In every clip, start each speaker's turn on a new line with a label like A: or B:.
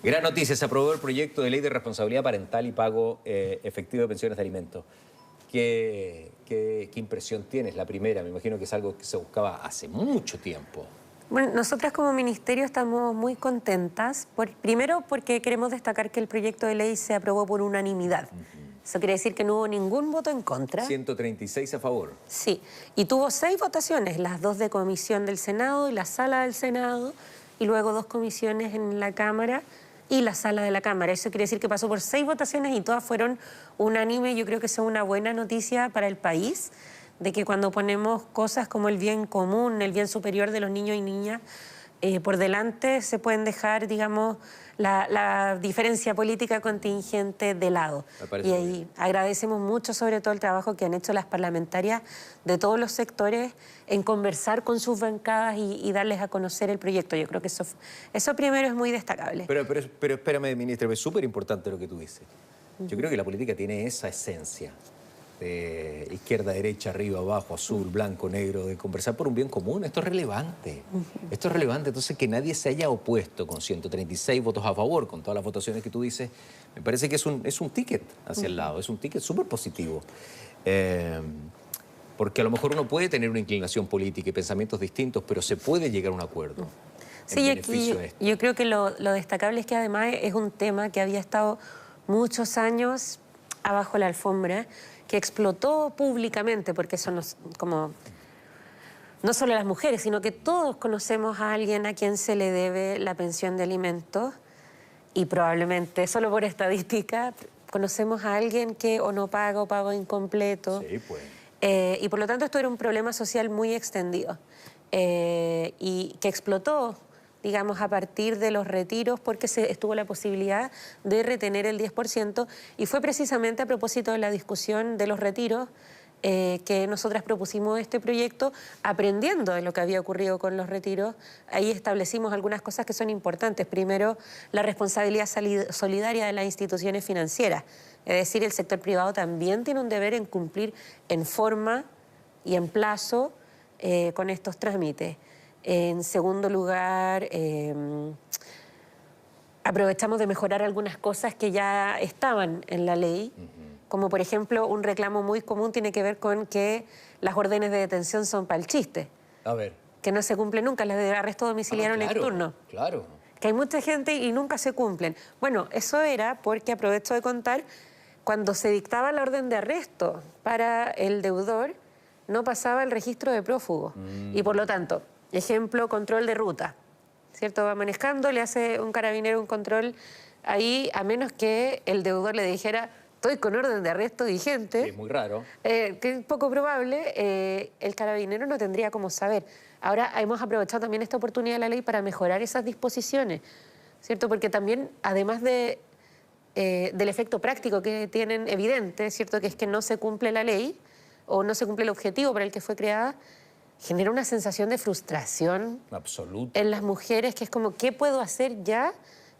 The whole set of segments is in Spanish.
A: Gran noticia, se aprobó el proyecto de ley de responsabilidad parental y pago efectivo de pensiones de alimentos. ¿Qué impresión tienes? La primera, me imagino que es algo que se buscaba hace mucho tiempo.
B: Bueno, nosotras como ministerio estamos muy contentas. Primero porque queremos destacar que el proyecto de ley se aprobó por unanimidad. Eso quiere decir que no hubo ningún voto en contra.
A: 136 a favor.
B: Sí, y tuvo 6 votaciones, las 2 de comisión del Senado y la sala del Senado, y luego 2 comisiones en la Cámara y la sala de la Cámara. Eso quiere decir que pasó por 6 votaciones y todas fueron unánimes. Yo creo que eso es una buena noticia para el país, de que cuando ponemos cosas como el bien común, el bien superior de los niños y niñas, por delante se pueden dejar, digamos, la diferencia política contingente de lado. Y ahí agradecemos mucho sobre todo el trabajo que han hecho las parlamentarias de todos los sectores en conversar con sus bancadas y darles a conocer el proyecto. Yo creo que eso primero es muy destacable.
A: Pero espérame, ministra, es súper importante lo que tú dices. Yo creo que la política tiene esa esencia de izquierda, derecha, arriba, abajo, azul, blanco, negro, de conversar por un bien común. Esto es relevante. Esto es relevante. Entonces, que nadie se haya opuesto con 136 votos a favor, con todas las votaciones que tú dices, me parece que es un ticket hacia el lado. Es un ticket súper positivo. Porque a lo mejor uno puede tener una inclinación política y pensamientos distintos, pero se puede llegar a un acuerdo.
B: Sí, aquí yo creo que lo destacable es que además es un tema que había estado muchos años abajo la alfombra, que explotó públicamente, porque eso no solo las mujeres, sino que todos conocemos a alguien a quien se le debe la pensión de alimentos, y probablemente, solo por estadística, conocemos a alguien que o no paga o paga incompleto.
A: Sí, pues.
B: Y por lo tanto esto era un problema social muy extendido y que explotó, digamos, a partir de los retiros, porque estuvo la posibilidad de retener el 10%, y fue precisamente a propósito de la discusión de los retiros que nosotras propusimos este proyecto, aprendiendo de lo que había ocurrido con los retiros. Ahí establecimos algunas cosas que son importantes. Primero, la responsabilidad solidaria de las instituciones financieras. Es decir, el sector privado también tiene un deber en cumplir en forma y en plazo con estos trámites. En segundo lugar, aprovechamos de mejorar algunas cosas que ya estaban en la ley, como por ejemplo un reclamo muy común tiene que ver con que las órdenes de detención son para el chiste.
A: A ver.
B: Que no se cumplen nunca, las de arresto domiciliario nocturno.
A: Claro.
B: Que hay mucha gente y nunca se cumplen. Bueno, eso era porque, aprovecho de contar, cuando se dictaba la orden de arresto para el deudor, no pasaba el registro de prófugo. Y por lo tanto, ejemplo, control de ruta, ¿cierto? Va manejando, le hace un carabinero un control ahí, a menos que el deudor le dijera, estoy con orden de arresto vigente.
A: Sí, es muy raro.
B: Que es poco probable, el carabinero no tendría cómo saber. Ahora hemos aprovechado también esta oportunidad de la ley para mejorar esas disposiciones, ¿cierto? Porque también, además del efecto práctico que tienen evidente, ¿cierto? Que es que no se cumple la ley o no se cumple el objetivo para el que fue creada, genera una sensación de frustración
A: absoluta
B: en las mujeres, que es como, ¿qué puedo hacer ya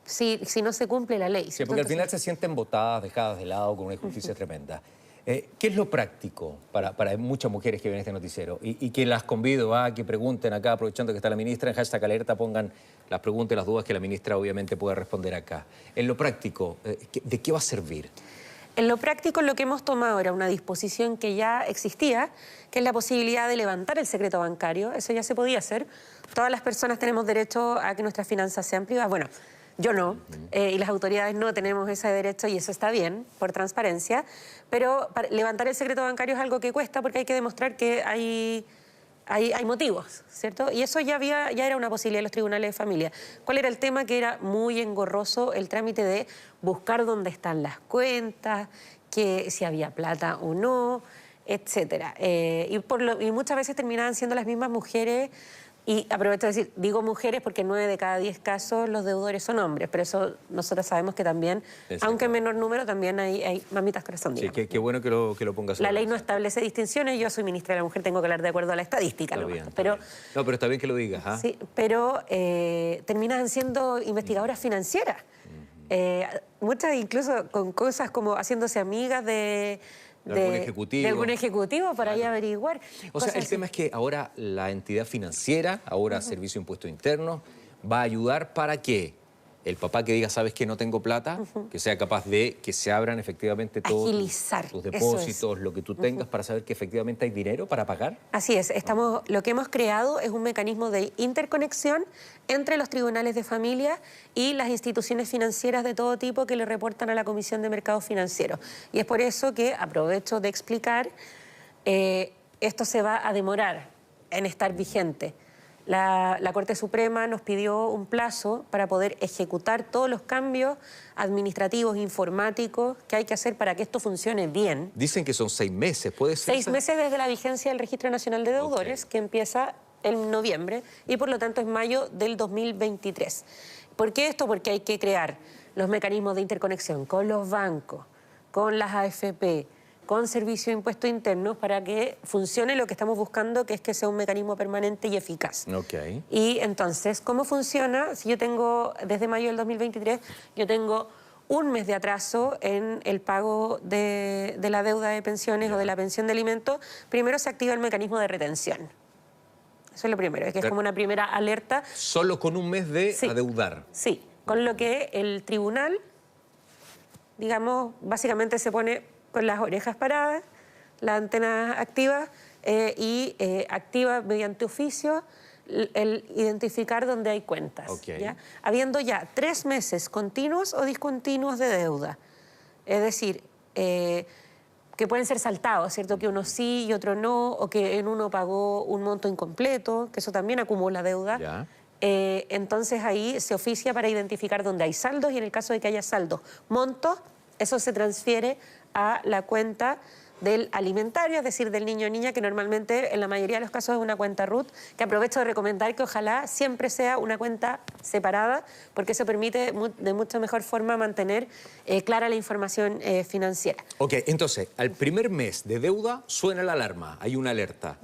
B: si no se cumple la ley?
A: Sí, porque al final se sienten botadas, dejadas de lado, con una injusticia tremenda. ¿Qué es lo práctico para muchas mujeres que ven este noticiero? Y que las convido a que pregunten acá, aprovechando que está la ministra, en hashtag alerta pongan las preguntas y las dudas que la ministra obviamente puede responder acá. En lo práctico, ¿de qué va a servir?
B: En lo práctico, lo que hemos tomado era una disposición que ya existía, que es la posibilidad de levantar el secreto bancario. Eso ya se podía hacer. Todas las personas tenemos derecho a que nuestras finanzas sean privadas. Bueno, yo no, y las autoridades no tenemos ese derecho, y eso está bien, por transparencia. Pero levantar el secreto bancario es algo que cuesta, porque hay que demostrar que hay motivos, ¿cierto? Y eso ya era una posibilidad en los tribunales de familia. ¿Cuál era el tema? Que era muy engorroso el trámite de buscar dónde están las cuentas, que si había plata o no, etcétera. Y muchas veces terminaban siendo las mismas mujeres. Y aprovecho de decir, digo mujeres porque 9 de cada 10 casos los deudores son hombres, pero eso nosotros sabemos que también, aunque en menor número, también hay mamitas corazón.
A: Sí, qué bueno que lo pongas.
B: La ley no establece distinciones, yo soy ministra de la Mujer, tengo que hablar de acuerdo a la estadística.
A: Está bien. No, pero está bien que lo digas. ¿Ah?
B: Sí, pero terminan siendo investigadoras financieras. Muchas incluso con cosas como haciéndose amigas de algún ejecutivo para ir a averiguar.
A: O sea, el tema es que ahora la entidad financiera, ahora Servicio de Impuestos Internos, va a ayudar para que el papá que diga, ¿sabes qué? No tengo plata, que sea capaz de que se abran efectivamente todos tus depósitos, lo que tú tengas, para saber que efectivamente hay dinero para pagar.
B: Así es, lo que hemos creado es un mecanismo de interconexión entre los tribunales de familia y las instituciones financieras de todo tipo que le reportan a la Comisión de Mercados Financieros. Y es por eso que aprovecho de explicar, esto se va a demorar en estar vigente. La Corte Suprema nos pidió un plazo para poder ejecutar todos los cambios administrativos, informáticos que hay que hacer para que esto funcione bien.
A: Dicen que son 6 meses, ¿puede ser?
B: 6 meses desde la vigencia del Registro Nacional de Deudores, que empieza en noviembre y por lo tanto es mayo del 2023. ¿Por qué esto? Porque hay que crear los mecanismos de interconexión con los bancos, con las AFP, con Servicio de Impuestos Internos para que funcione lo que estamos buscando, que es que sea un mecanismo permanente y eficaz. Y entonces, ¿cómo funciona? Si yo tengo, desde mayo del 2023, yo tengo un mes de atraso en el pago de la deuda de pensiones o de la pensión de alimentos, primero se activa el mecanismo de retención. Eso es lo primero, es que es como una primera alerta.
A: Solo con un mes de adeudar.
B: Sí, con lo que el tribunal, digamos, básicamente se pone con las orejas paradas, la antena activa y activa mediante oficio el identificar dónde hay cuentas. ¿Ya? Habiendo ya 3 meses continuos o discontinuos de deuda. Es decir, que pueden ser saltados, ¿cierto? Que uno sí y otro no, o que en uno pagó un monto incompleto, que eso también acumula deuda. Entonces ahí se oficia para identificar dónde hay saldos y en el caso de que haya saldos, montos, eso se transfiere a la cuenta del alimentario, es decir, del niño o niña, que normalmente en la mayoría de los casos es una cuenta RUT, que aprovecho de recomendar que ojalá siempre sea una cuenta separada, porque eso permite de mucha mejor forma mantener clara la información financiera.
A: Ok, entonces, al primer mes de deuda suena la alarma, hay una alerta.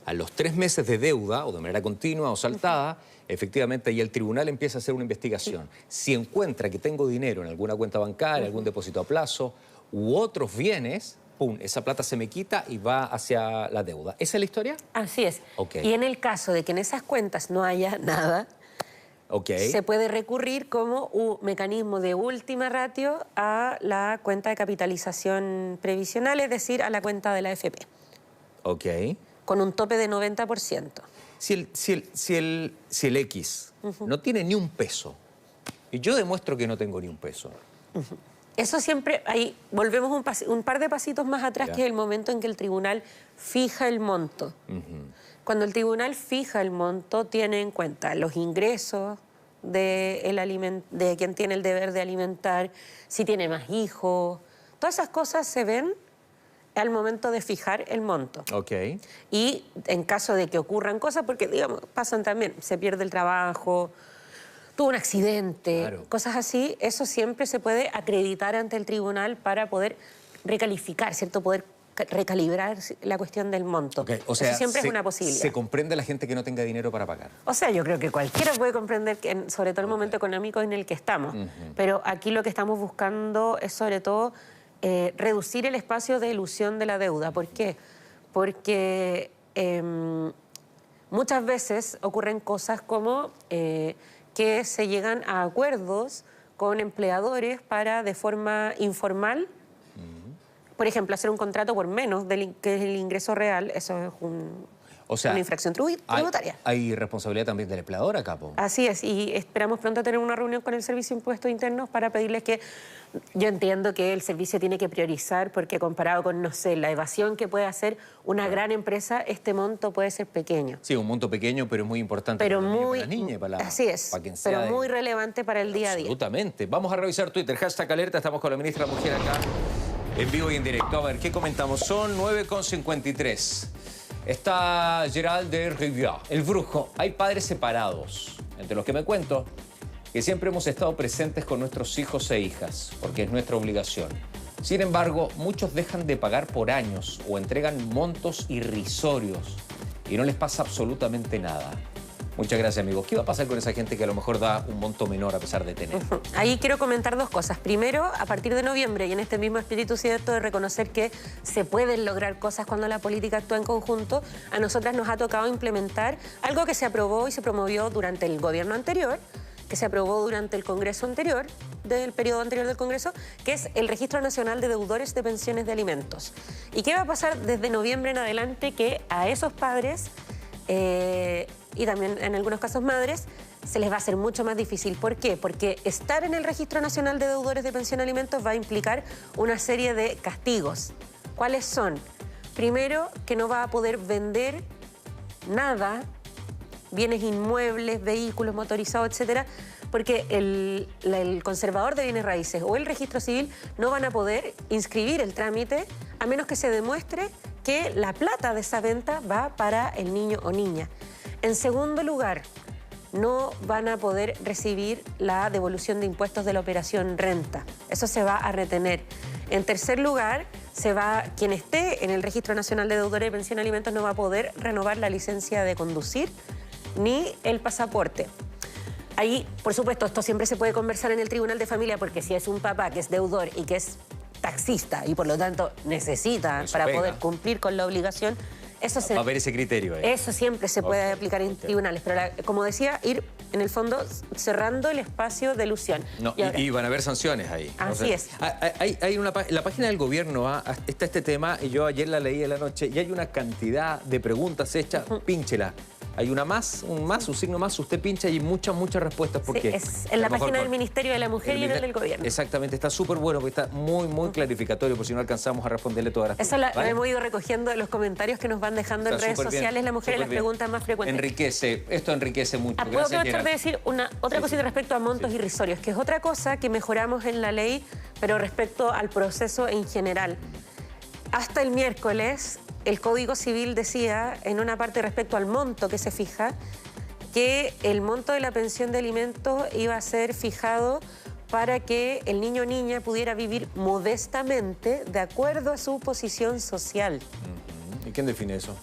A: A los 3 meses de deuda, o de manera continua o saltada, efectivamente ahí el tribunal empieza a hacer una investigación. Si encuentra que tengo dinero en alguna cuenta bancaria, algún depósito a plazo u otros bienes, ¡pum!, esa plata se me quita y va hacia la deuda. ¿Esa es la historia?
B: Así es. Y en el caso de que en esas cuentas no haya nada, se puede recurrir como un mecanismo de última ratio a la cuenta de capitalización previsional, es decir, a la cuenta de la AFP. Con un tope de 90%.
A: Si el X no tiene ni un peso, y yo demuestro que no tengo ni un peso...
B: Eso siempre, ahí volvemos un par de pasitos más atrás, que es el momento en que el tribunal fija el monto. Cuando el tribunal fija el monto, tiene en cuenta los ingresos de quien tiene el deber de alimentar, si tiene más hijos. Todas esas cosas se ven al momento de fijar el monto. Y en caso de que ocurran cosas, porque digamos, pasan también, se pierde el trabajo, tuvo un accidente, cosas así, eso siempre se puede acreditar ante el tribunal para poder recalificar, ¿cierto? Poder recalibrar la cuestión del monto.
A: O sea,
B: eso siempre es una posibilidad.
A: ¿Se comprende la gente que no tenga dinero para pagar?
B: O sea, yo creo que cualquiera puede comprender, que, sobre todo el momento económico en el que estamos. Pero aquí lo que estamos buscando es sobre todo reducir el espacio de elusión de la deuda. ¿Por qué? Porque muchas veces ocurren cosas como... que se llegan a acuerdos con empleadores para, de forma informal, por ejemplo, hacer un contrato por menos que es el ingreso real. Eso es una infracción tributaria.
A: Hay responsabilidad también del empleador acá, ¿po?
B: Así es, y esperamos pronto tener una reunión con el Servicio de Impuestos Internos para pedirles que... Yo entiendo que el servicio tiene que priorizar porque comparado con, no sé, la evasión que puede hacer una gran empresa, este monto puede ser pequeño.
A: Sí, un monto pequeño, pero es muy importante
B: para
A: las niñas y para la...
B: Así es, pero muy relevante para el día a día.
A: Absolutamente. Vamos a revisar Twitter, #alerta, estamos con la ministra de la Mujer acá, en vivo y en directo. A ver, ¿qué comentamos? Son 9:53. Está Gerald de Rivière, el brujo. Hay padres separados, entre los que me cuento, que siempre hemos estado presentes con nuestros hijos e hijas, porque es nuestra obligación. Sin embargo, muchos dejan de pagar por años o entregan montos irrisorios y no les pasa absolutamente nada. Muchas gracias, amigos. ¿Qué va a pasar con esa gente que a lo mejor da un monto menor a pesar de tener?
B: Ahí quiero comentar 2 cosas. Primero, a partir de noviembre, y en este mismo espíritu cierto de reconocer que se pueden lograr cosas cuando la política actúa en conjunto, a nosotras nos ha tocado implementar algo que se aprobó y se promovió durante el gobierno anterior, que se aprobó durante el Congreso anterior, del periodo anterior del Congreso, que es el Registro Nacional de Deudores de Pensiones de Alimentos. ¿Y qué va a pasar desde noviembre en adelante? Que a esos padres, y también en algunos casos madres, se les va a hacer mucho más difícil. ¿Por qué? Porque estar en el Registro Nacional de Deudores de Pensión de Alimentos va a implicar una serie de castigos. ¿Cuáles son? Primero, que no va a poder vender nada, bienes inmuebles, vehículos motorizados, etcétera, porque el conservador de bienes raíces o el registro civil no van a poder inscribir el trámite a menos que se demuestre que la plata de esa venta va para el niño o niña. En segundo lugar, no van a poder recibir la devolución de impuestos de la operación renta. Eso se va a retener. En tercer lugar, quien esté en el Registro Nacional de Deudores de Pensión de Alimentos no va a poder renovar la licencia de conducir ni el pasaporte. Ahí, por supuesto, esto siempre se puede conversar en el Tribunal de Familia, porque si es un papá que es deudor y que es taxista y por lo tanto necesita para poder cumplir con la obligación, eso
A: va a haber ese criterio ahí.
B: Eso siempre se puede aplicar en tribunales, pero como decía, ir en el fondo cerrando el espacio de elusión.
A: No, y van a haber sanciones ahí.
B: Así es.
A: La página del gobierno está este tema, y yo ayer la leí en la noche, y hay una cantidad de preguntas hechas, pínchela. Hay un signo más, usted pincha y hay muchas respuestas. Porque
B: sí, es en la página del Ministerio de la Mujer y en el del Gobierno.
A: Exactamente, está súper bueno porque está muy clarificatorio, por si no alcanzamos a responderle todas las
B: preguntas. Eso ¿vale? Hemos ido recogiendo de los comentarios que nos van dejando en redes sociales, la mujer, las preguntas más frecuentes.
A: Esto enriquece mucho.
B: Puedo aprovechar de decir otra cosita respecto a montos irrisorios, que es otra cosa que mejoramos en la ley, pero respecto al proceso en general. Hasta el miércoles, el Código Civil decía, en una parte respecto al monto que se fija, que el monto de la pensión de alimentos iba a ser fijado para que el niño o niña pudiera vivir modestamente de acuerdo a su posición social.
A: ¿Y quién define eso?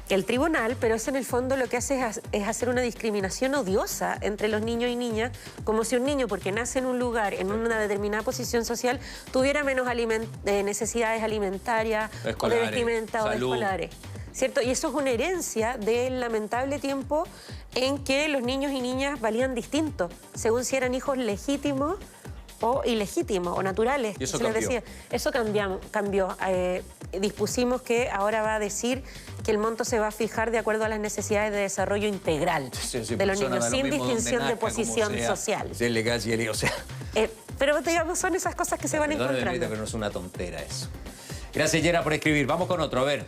B: El tribunal, pero eso en el fondo lo que hace es hacer una discriminación odiosa entre los niños y niñas, como si un niño, porque nace en un lugar, en una determinada posición social, tuviera menos necesidades alimentarias, o de vestimenta, o de escolares. ¿Cierto? Y eso es una herencia del lamentable tiempo en que los niños y niñas valían distinto, según si eran hijos legítimos o ilegítimos o naturales.
A: ¿Y eso
B: se les decía. Eso cambió. Dispusimos que ahora va a decir que el monto se va a fijar de acuerdo a las necesidades de desarrollo integral de los niños, sin distinción de posición social.
A: Si es legal, si es legal,
B: pero digamos, son esas cosas que se van encontrando.
A: Pero no es una tontera eso. Gracias, Yera, por escribir. Vamos con otro, a ver.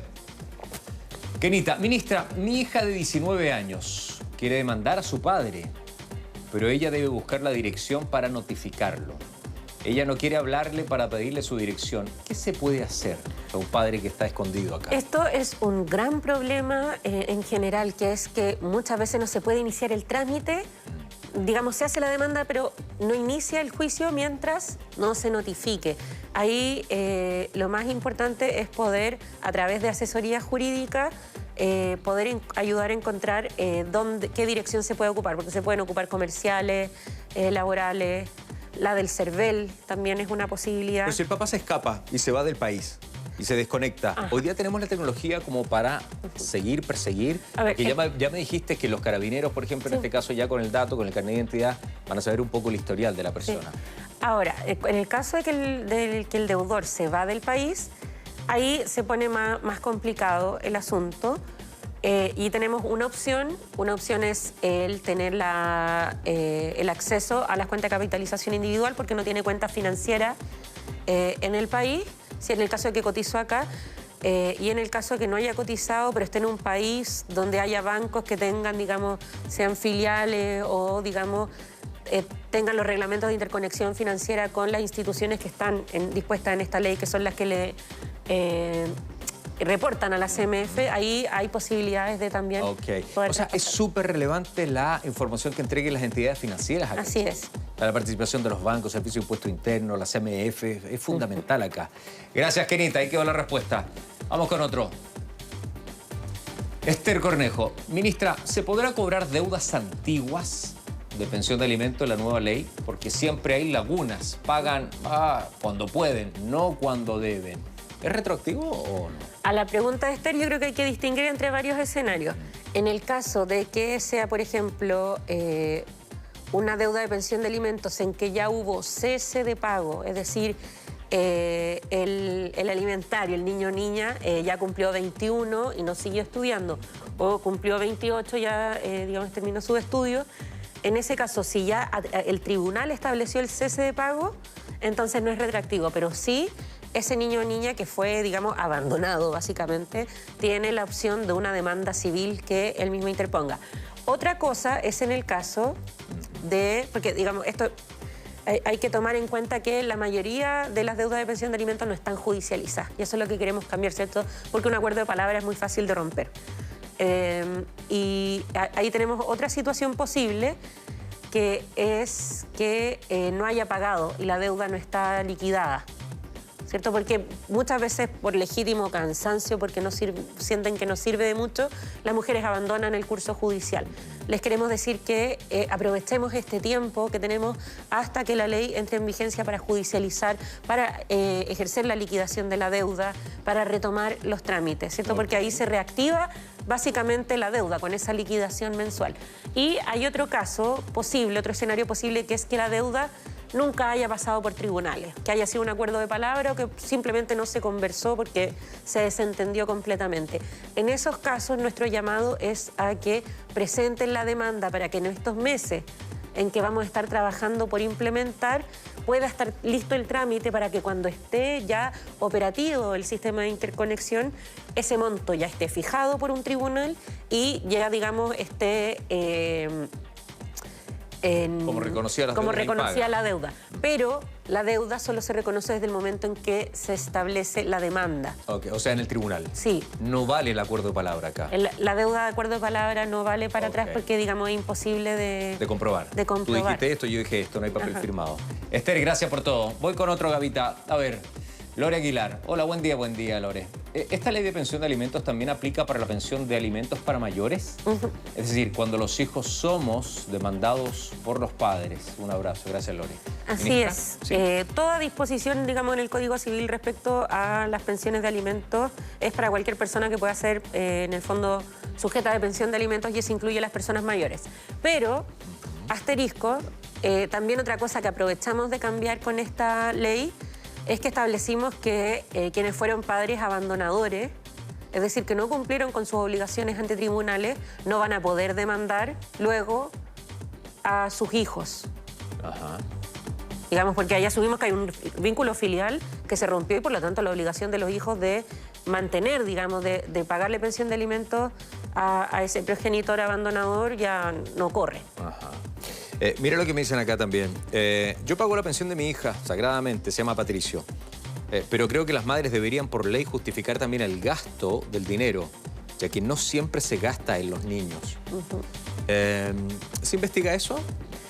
A: Kenita, ministra, mi hija de 19 años quiere demandar a su padre, pero ella debe buscar la dirección para notificarlo. Ella no quiere hablarle para pedirle su dirección. ¿Qué se puede hacer para un padre que está escondido acá?
B: Esto es un gran problema en general, que es que muchas veces no se puede iniciar el trámite. Digamos, se hace la demanda, pero no inicia el juicio mientras no se notifique. Ahí lo más importante es poder, a través de asesoría jurídica, poder ayudar a encontrar qué dirección se puede ocupar, porque se pueden ocupar comerciales, laborales. La del CERVEL también es una posibilidad.
A: Pero si el papá se escapa y se va del país y se desconecta, hoy día tenemos la tecnología como para perseguir. Porque ya me dijiste que los carabineros, por ejemplo, en este caso ya con el dato, con el carnet de identidad, van a saber un poco el historial de la persona.
B: Sí. Ahora, en el caso de que el deudor se va del país, ahí se pone más complicado el asunto. Y tenemos una opción es el tener el acceso a las cuentas de capitalización individual porque no tiene cuenta financiera en el país, si en el caso de que cotizó acá, y en el caso de que no haya cotizado, pero esté en un país donde haya bancos que tengan, digamos, sean filiales o, digamos, tengan los reglamentos de interconexión financiera con las instituciones que están dispuestas en esta ley, que son las que le reportan a la CMF, ahí hay posibilidades de también poder
A: o sea, es súper relevante la información que entreguen las entidades financieras acá.
B: Así es.
A: La participación de los bancos, Servicio de Impuesto Interno, la CMF, es fundamental acá. Gracias, Kenita, ahí quedó la respuesta. Vamos con otro. Esther Cornejo, ministra, ¿se podrá cobrar deudas antiguas de pensión de alimentos en la nueva ley? Porque siempre hay lagunas, pagan cuando pueden, no cuando deben. ¿Es retroactivo o no?
B: A la pregunta de Esther, yo creo que hay que distinguir entre varios escenarios. En el caso de que sea, por ejemplo, una deuda de pensión de alimentos en que ya hubo cese de pago, es decir, el alimentario, el niño o niña, ya cumplió 21 y no siguió estudiando, o cumplió 28 ya, digamos, terminó sus estudios. En ese caso, si ya el tribunal estableció el cese de pago, entonces no es retroactivo, pero sí ese niño o niña que fue, digamos, abandonado, básicamente, tiene la opción de una demanda civil que él mismo interponga. Otra cosa es en el caso de, porque, digamos, esto hay que tomar en cuenta que la mayoría de las deudas de pensión de alimentos no están judicializadas, y eso es lo que queremos cambiar, ¿cierto? Porque un acuerdo de palabra es muy fácil de romper. Y ahí tenemos otra situación posible, que es que no haya pagado y la deuda no está liquidada, ¿cierto? Porque muchas veces por legítimo cansancio, porque sienten que no sirve de mucho, las mujeres abandonan el curso judicial. Les queremos decir que aprovechemos este tiempo que tenemos hasta que la ley entre en vigencia para judicializar, para ejercer la liquidación de la deuda, para retomar los trámites, ¿cierto? Porque ahí se reactiva básicamente la deuda con esa liquidación mensual. Y hay otro caso posible, otro escenario posible, que es que la deuda nunca haya pasado por tribunales, que haya sido un acuerdo de palabra o que simplemente no se conversó porque se desentendió completamente. En esos casos, nuestro llamado es a que presenten la demanda para que en estos meses en que vamos a estar trabajando por implementar, pueda estar listo el trámite para que cuando esté ya operativo el sistema de interconexión, ese monto ya esté fijado por un tribunal y ya, digamos, esté
A: como reconocía
B: la deuda. Pero la deuda solo se reconoce desde el momento en que se establece la demanda.
A: Okay, o sea, en el tribunal.
B: Sí.
A: No vale el acuerdo de palabra acá.
B: La deuda de acuerdo de palabra no vale para atrás porque, digamos, es imposible de comprobar.
A: Tú dijiste esto, yo dije esto, no hay papel firmado. Esther, gracias por todo. Voy con otro, Gavita. A ver, Lore Aguilar. Hola, buen día, Lore. ¿Esta ley de pensión de alimentos también aplica para la pensión de alimentos para mayores? Es decir, cuando los hijos somos demandados por los padres. Un abrazo. Gracias, Lore.
B: Así es. ¿Sí? Toda disposición, digamos, en el Código Civil respecto a las pensiones de alimentos es para cualquier persona que pueda ser, en el fondo, sujeta de pensión de alimentos, y eso incluye a las personas mayores. Pero, asterisco, también otra cosa que aprovechamos de cambiar con esta ley es que establecimos que quienes fueron padres abandonadores, es decir, que no cumplieron con sus obligaciones ante tribunales, no van a poder demandar luego a sus hijos.
A: Ajá.
B: Digamos, porque ahí asumimos que hay un vínculo filial que se rompió y por lo tanto la obligación de los hijos de mantener, digamos, de pagarle pensión de alimentos a ese progenitor abandonador ya no corre.
A: Ajá. Mira lo que me dicen acá también. Yo pago la pensión de mi hija, sagradamente, se llama Patricio. Pero creo que las madres deberían por ley justificar también el gasto del dinero, ya que no siempre se gasta en los niños. ¿Se investiga eso?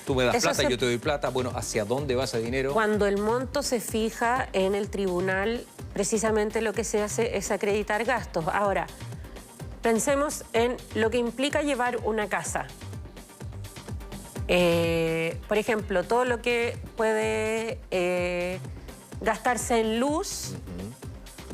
A: Tú me das plata, yo te doy plata. Bueno, ¿hacia dónde va ese dinero?
B: Cuando el monto se fija en el tribunal, precisamente lo que se hace es acreditar gastos. Ahora, pensemos en lo que implica llevar una casa. Por ejemplo, todo lo que puede gastarse en luz,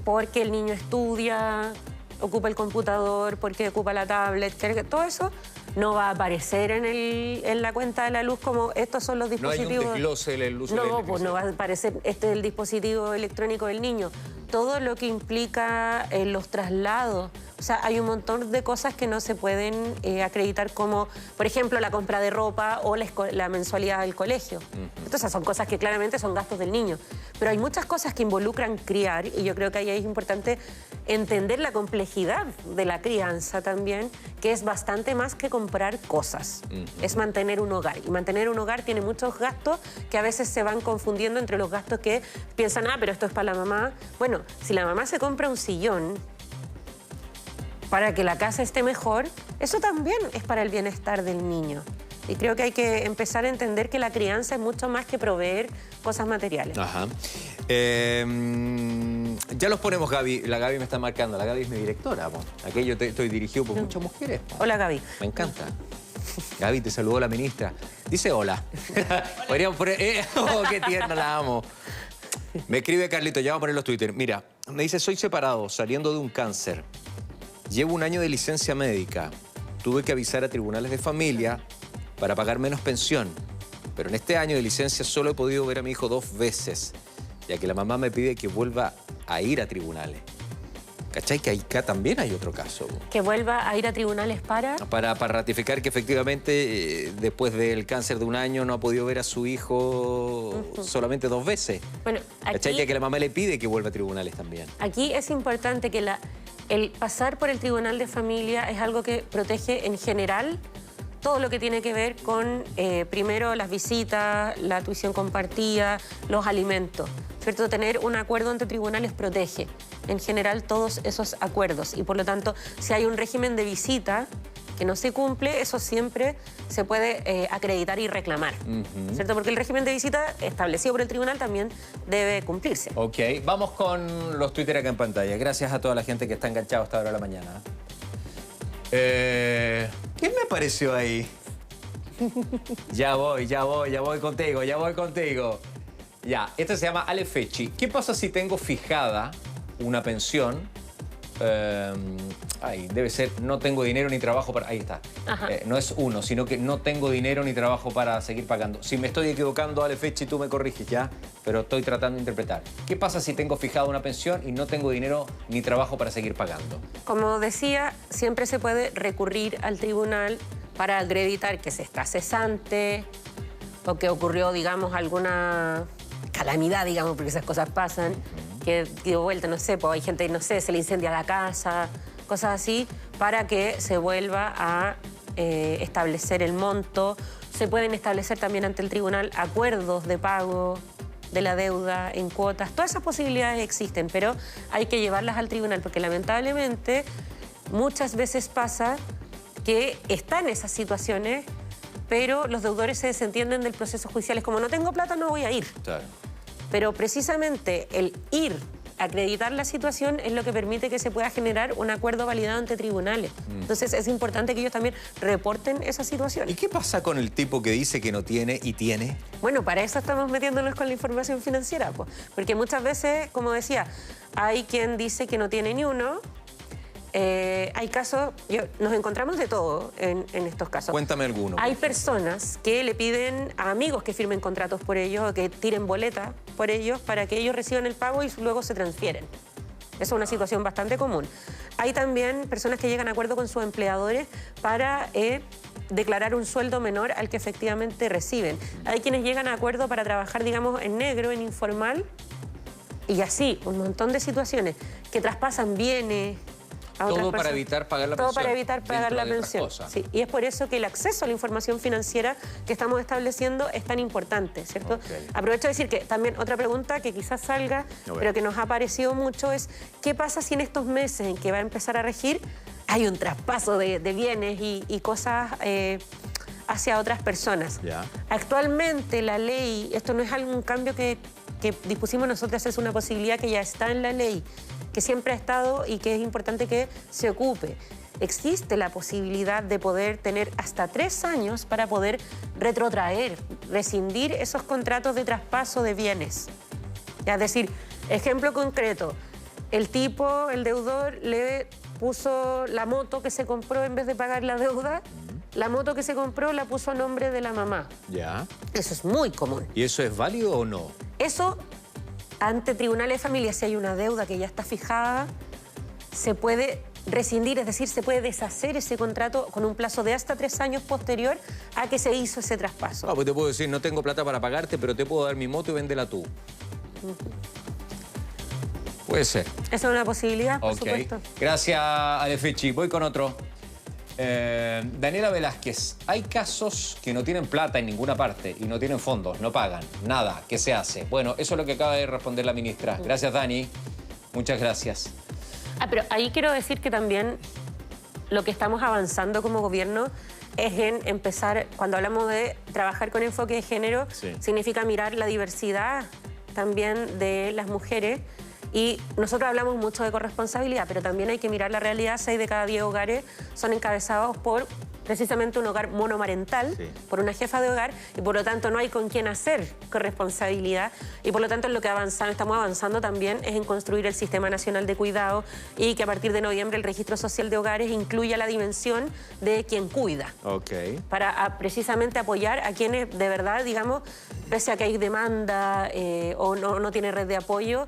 B: porque el niño estudia, ocupa el computador, porque ocupa la tablet, todo eso no va a aparecer en la cuenta de la luz como estos son los dispositivos.
A: No hay un desglose de luz.
B: No, pues no va a aparecer este es el dispositivo electrónico del niño. Todo lo que implica los traslados. O sea, hay un montón de cosas que no se pueden acreditar como, por ejemplo, la compra de ropa o la mensualidad del colegio. Entonces, son cosas que claramente son gastos del niño. Pero hay muchas cosas que involucran criar y yo creo que ahí es importante entender la complejidad de la crianza también, que es bastante más que comprar cosas. Es mantener un hogar. Y mantener un hogar tiene muchos gastos que a veces se van confundiendo entre los gastos que piensan, pero esto es para la mamá. Bueno, si la mamá se compra un sillón para que la casa esté mejor, eso también es para el bienestar del niño. Y creo que hay que empezar a entender que la crianza es mucho más que proveer cosas materiales.
A: Ajá. Ya los ponemos, Gaby. La Gaby me está marcando. La Gaby es mi directora. Aquí yo estoy dirigido por muchas mujeres.
B: Hola, Gaby.
A: Me encanta. Gaby, te saludó la ministra. Dice hola. Podríamos poner... oh, qué tierna, la amo. Me escribe Carlito, ya vamos a poner los Twitter. Mira, Me dice, soy separado, saliendo de un cáncer. Llevo 1 año de licencia médica. Tuve que avisar a tribunales de familia para pagar menos pensión. Pero en este año de licencia solo he podido ver a mi hijo 2 veces, ya que la mamá me pide que vuelva a ir a tribunales. ¿Cachai? Que acá también hay otro caso.
B: Que vuelva a ir a tribunales
A: Para ratificar que efectivamente después del cáncer de 1 año no ha podido ver a su hijo solamente 2 veces.
B: Bueno,
A: ¿cachai? Que la mamá le pide que vuelva a tribunales también.
B: Aquí es importante que el pasar por el tribunal de familia es algo que protege en general todo lo que tiene que ver con, primero, las visitas, la tuición compartida, los alimentos, ¿cierto? Tener un acuerdo entre tribunales protege, en general, todos esos acuerdos. Y, por lo tanto, si hay un régimen de visita que no se cumple, eso siempre se puede acreditar y reclamar, ¿cierto? Porque el régimen de visita establecido por el tribunal también debe cumplirse.
A: Ok, vamos con los Twitter acá en pantalla. Gracias a toda la gente que está enganchada hasta ahora de la mañana. ¿Qué me apareció ahí? Ya voy contigo, Ya, este se llama Ale Fechi. ¿Qué pasa si tengo fijada una pensión? Debe ser, no tengo dinero ni trabajo para... Ahí está. No es 1, sino que no tengo dinero ni trabajo para seguir pagando. Si me estoy equivocando, Ale Fechi, tú me corriges ya, pero estoy tratando de interpretar. ¿Qué pasa si tengo fijada una pensión y no tengo dinero ni trabajo para seguir pagando?
B: Como decía, siempre se puede recurrir al tribunal para acreditar que se está cesante o que ocurrió, digamos, alguna calamidad, digamos, porque esas cosas pasan, que dio vuelta, no sé, pues hay gente, no sé, se le incendia la casa, cosas así, para que se vuelva a establecer el monto. Se pueden establecer también ante el tribunal acuerdos de pago de la deuda en cuotas. Todas esas posibilidades existen, pero hay que llevarlas al tribunal, porque lamentablemente muchas veces pasa que están en esas situaciones, pero los deudores se desentienden del proceso judicial. Es como, no tengo plata, no voy a ir.
A: Claro.
B: Pero precisamente el ir a acreditar la situación es lo que permite que se pueda generar un acuerdo validado ante tribunales. Entonces es importante que ellos también reporten esa situación.
A: ¿Y qué pasa con el tipo que dice que no tiene y tiene?
B: Bueno, para eso estamos metiéndonos con la información financiera, pues. Porque muchas veces, como decía, hay quien dice que no tiene ni uno. Hay casos, nos encontramos de todo en estos casos.
A: Cuéntame alguno.
B: Hay personas que le piden a amigos que firmen contratos por ellos o que tiren boleta por ellos para que ellos reciban el pago y luego se transfieren. Esa es una situación bastante común. Hay también personas que llegan a acuerdo con sus empleadores para declarar un sueldo menor al que efectivamente reciben. Hay quienes llegan a acuerdo para trabajar, digamos, en negro, en informal, y así, un montón de situaciones que traspasan bienes.
A: Todo para evitar pagar la pensión.
B: Todo para evitar pagar la pensión. Sí, y es por eso que el acceso a la información financiera que estamos estableciendo es tan importante, ¿cierto?
A: Okay.
B: Aprovecho de decir que también otra pregunta que quizás salga, pero que nos ha parecido mucho es ¿qué pasa si en estos meses en que va a empezar a regir hay un traspaso de bienes y cosas hacia otras personas?
A: Ya.
B: Actualmente la ley, esto no es algún cambio que dispusimos nosotros, es una posibilidad que ya está en la ley, que siempre ha estado y que es importante que se ocupe. Existe la posibilidad de poder tener hasta 3 años para poder retrotraer, rescindir esos contratos de traspaso de bienes. Es decir, ejemplo concreto, el tipo, el deudor, le puso la moto que se compró en vez de pagar la deuda, la moto que se compró la puso a nombre de la mamá.
A: Ya.
B: Eso es muy común.
A: ¿Y eso es válido o no?
B: Eso, ante tribunales de familia, si hay una deuda que ya está fijada, se puede rescindir, es decir, se puede deshacer ese contrato con un plazo de hasta 3 años posterior a que se hizo ese traspaso.
A: Ah, pues te puedo decir, no tengo plata para pagarte, pero te puedo dar mi moto y véndela tú. Puede ser.
B: Esa es una posibilidad, por supuesto.
A: Gracias, Alefichi. Voy con otro. Daniela Velázquez, hay casos que no tienen plata en ninguna parte y no tienen fondos, no pagan, nada. ¿Qué se hace? Bueno, eso es lo que acaba de responder la ministra. Gracias, Dani. Muchas gracias.
B: Pero ahí quiero decir que también lo que estamos avanzando como gobierno es en empezar, cuando hablamos de trabajar con enfoque de género, significa mirar la diversidad también de las mujeres. Y nosotros hablamos mucho de corresponsabilidad, pero también hay que mirar la realidad. 6 de cada 10 hogares son encabezados por precisamente un hogar monomarental por una jefa de hogar y por lo tanto no hay con quién hacer corresponsabilidad y por lo tanto en lo que estamos avanzando también es en construir el Sistema Nacional de Cuidado y que a partir de noviembre el Registro Social de Hogares incluya la dimensión de quien cuida. Para precisamente apoyar a quienes de verdad, digamos, pese a que hay demanda o no tiene red de apoyo,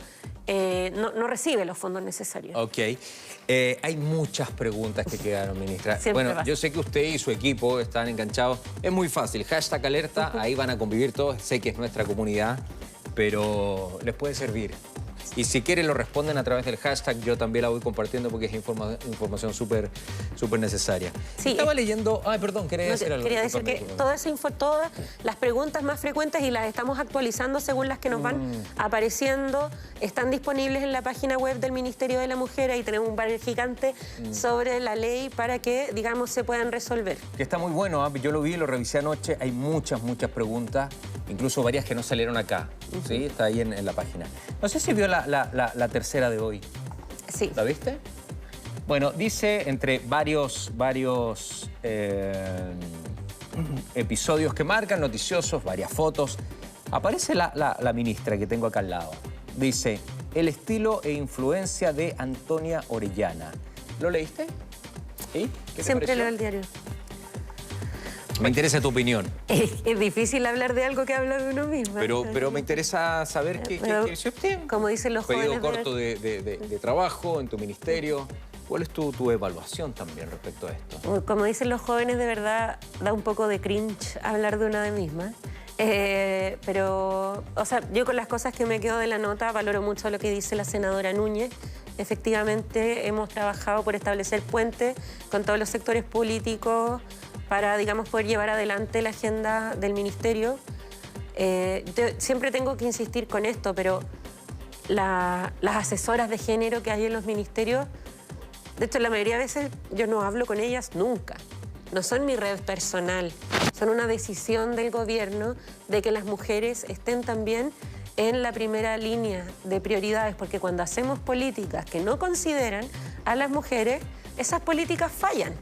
B: no recibe los fondos necesarios.
A: Hay muchas preguntas que quedaron, ministra.
B: Siempre
A: yo sé que usted y su equipo están enganchados. Es muy fácil, #alerta, ahí van a convivir todos. Sé que es nuestra comunidad, pero les puede servir. Y si quieren lo responden a través del hashtag, yo también la voy compartiendo porque es información súper necesaria.
B: Sí,
A: estaba leyendo... Ay, perdón, quería decir algo.
B: Quería decir que todas las preguntas más frecuentes y las estamos actualizando según las que nos van apareciendo, están disponibles en la página web del Ministerio de la Mujer. Ahí tenemos un banner gigante sobre la ley para que, digamos, se puedan resolver.
A: Que está muy bueno, yo lo vi, lo revisé anoche, hay muchas preguntas, incluso varias que no salieron acá, ¿sí? Está ahí en la página. No sé si vio la tercera de hoy.
B: Sí.
A: ¿La viste? Bueno, dice entre varios episodios que marcan, noticiosos, varias fotos, aparece la ministra que tengo acá al lado. Dice, el estilo e influencia de Antonia Orellana. ¿Lo leíste? ¿Sí? ¿Qué te
B: Siempre
A: pareció?
B: leo el diario.
A: Me interesa tu opinión.
B: Es difícil hablar de algo que habla de uno mismo.
A: Pero me interesa saber qué dice usted.
B: Como dicen los jóvenes...
A: Un periodo corto de trabajo en tu ministerio. ¿Cuál es tu evaluación también respecto a esto?
B: Como dicen los jóvenes, de verdad da un poco de cringe hablar de una de misma. Pero, o sea, yo con las cosas que me quedo de la nota valoro mucho lo que dice la senadora Núñez. Efectivamente, hemos trabajado por establecer puentes con todos los sectores políticos para, digamos, poder llevar adelante la agenda del ministerio. Siempre tengo que insistir con esto, pero las asesoras de género que hay en los ministerios, de hecho, la mayoría de veces yo no hablo con ellas nunca. No son mi red personal, son una decisión del gobierno de que las mujeres estén también en la primera línea de prioridades, porque cuando hacemos políticas que no consideran a las mujeres, esas políticas fallan,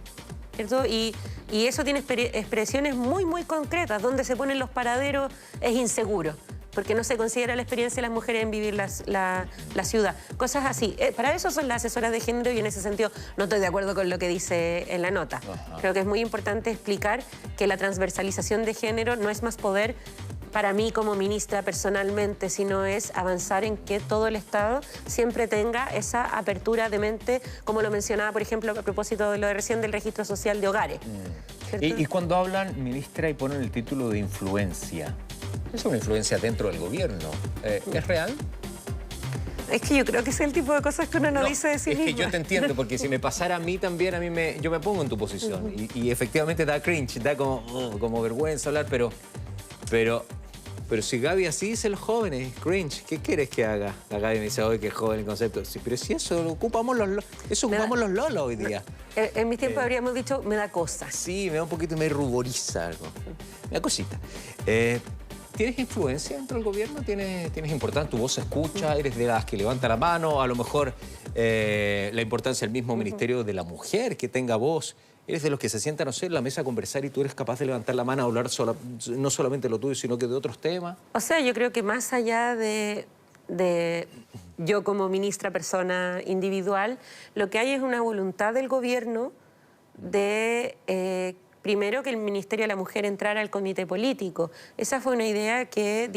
B: ¿cierto? Y eso tiene expresiones muy concretas. Donde se ponen los paraderos es inseguro, porque no se considera la experiencia de las mujeres en vivir la ciudad. Cosas así. Para eso son las asesoras de género y en ese sentido no estoy de acuerdo con lo que dice en la nota. Creo que es muy importante explicar que la transversalización de género no es más poder para mí como ministra personalmente, sino es avanzar en que todo el Estado siempre tenga esa apertura de mente, como lo mencionaba, por ejemplo, a propósito de lo de recién del registro social de hogares.
A: Y cuando hablan, ministra, y ponen el título de influencia, ¿es una influencia dentro del gobierno? ¿Es real?
B: Es que yo creo que es el tipo de cosas que uno no dice de sí misma.
A: Es que yo te entiendo, porque si me pasara a mí también, yo me pongo en tu posición. Y efectivamente da cringe, da como vergüenza hablar, pero si Gaby así dice los jóvenes, cringe, ¿qué quieres que haga? La Gaby me dice, oye, qué joven el concepto. Sí, pero si eso lo ocupamos los lolos hoy día.
B: En mis tiempos habríamos dicho, me da cosa.
A: Sí, me da un poquito y me ruboriza algo. Me da cosita. ¿Tienes influencia dentro del gobierno? ¿Tienes importancia? ¿Tu voz se escucha? ¿Eres de las que levanta la mano? A lo mejor la importancia del mismo Ministerio de la Mujer, que tenga voz. ¿Eres de los que se sientan, no sé, en la mesa a conversar y tú eres capaz de levantar la mano a hablar no solamente lo tuyo, sino que de otros temas?
B: O sea, yo creo que más allá de yo como ministra, persona individual, lo que hay es una voluntad del gobierno de... primero, que el Ministerio de la Mujer entrara al comité político. Esa fue una idea que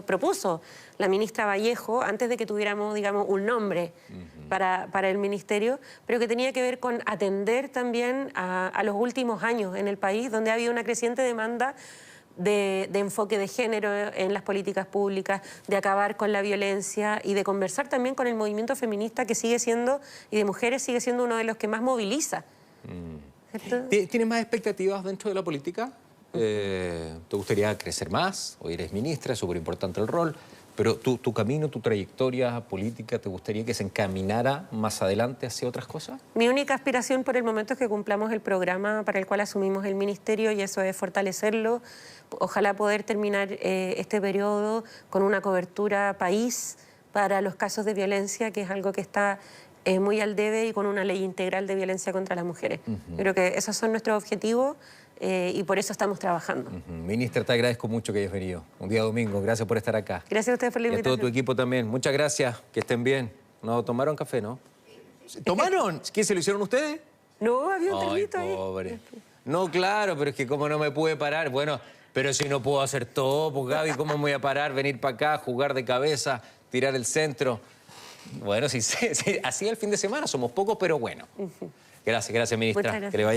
B: propuso la ministra Vallejo antes de que tuviéramos, digamos, un nombre para el ministerio, pero que tenía que ver con atender también a los últimos años en el país, donde ha habido una creciente demanda de enfoque de género en las políticas públicas, de acabar con la violencia y de conversar también con el movimiento feminista que sigue siendo, y de mujeres sigue siendo uno de los que más moviliza.
A: ¿Tienes más expectativas dentro de la política? ¿Te gustaría crecer más? Hoy eres ministra, es súper importante el rol, pero tu camino, tu trayectoria política, ¿te gustaría que se encaminara más adelante hacia otras cosas?
B: Mi única aspiración por el momento es que cumplamos el programa para el cual asumimos el ministerio, y eso es fortalecerlo. Ojalá poder terminar este periodo con una cobertura país para los casos de violencia, que es algo que está muy al debe y con una ley integral de violencia contra las mujeres. Creo que esos son nuestros objetivos y por eso estamos trabajando.
A: Ministra, te agradezco mucho que hayas venido. Un día domingo, gracias por estar acá.
B: Gracias a ustedes por la
A: Y a
B: invitación.
A: todo tu equipo también. Muchas gracias, que estén bien. ¿No tomaron café, no? ¿Tomaron? ¿Qué, se lo hicieron ustedes?
B: No, había un
A: Ay,
B: termito ahí.
A: pobre. No, claro, pero es que como no me pude parar, bueno, pero si no puedo hacer todo, pues Gaby, ¿cómo me voy a parar? Venir para acá, jugar de cabeza, tirar el centro. Bueno, sí, así el fin de semana, somos pocos, pero bueno. Gracias, ministra.
B: Muchas gracias.
A: Que le vaya